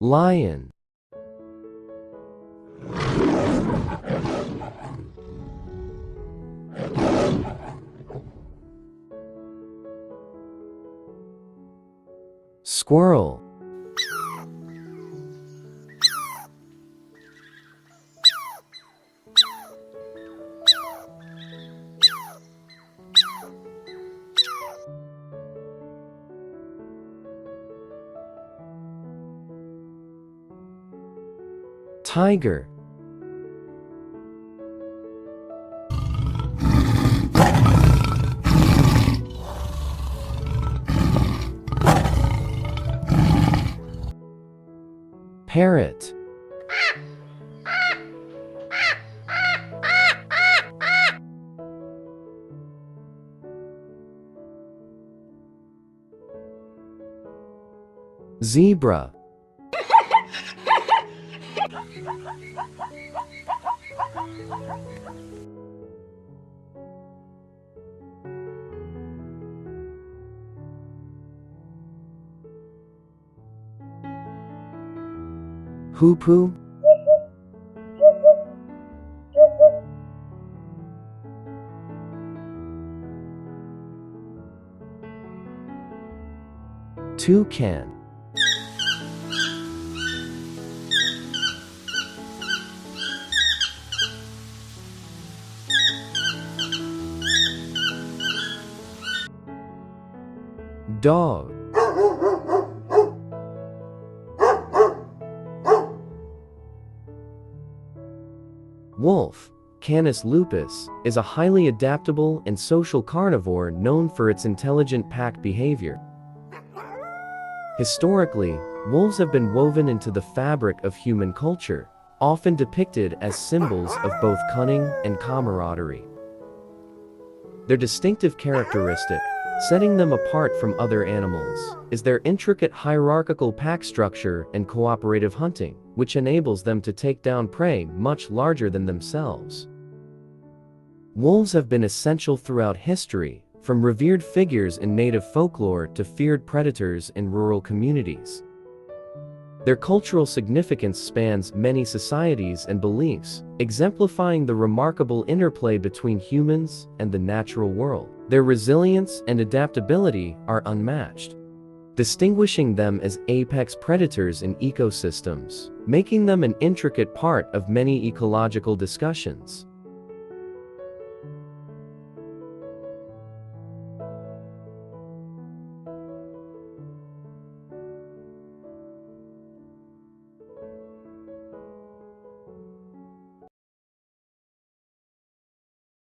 Lion. Squirrel. Tiger. Parrot. Zebra. Hippo. Toucan. Dog. Wolf, Canis lupus, is a highly adaptable and social carnivore known for its intelligent pack behavior. Historically, wolves have been woven into the fabric of human culture, often depicted as symbols of both cunning and camaraderie. Their distinctive characteristic, setting them apart from other animals, is their intricate hierarchical pack structure and cooperative hunting, which enables them to take down prey much larger than themselves. Wolves have been essential throughout history, from revered figures in native folklore to feared predators in rural communities. Their cultural significance spans many societies and beliefs, exemplifying the remarkable interplay between humans and the natural world. Their resilience and adaptability are unmatched, distinguishing them as apex predators in ecosystems, making them an intricate part of many ecological discussions.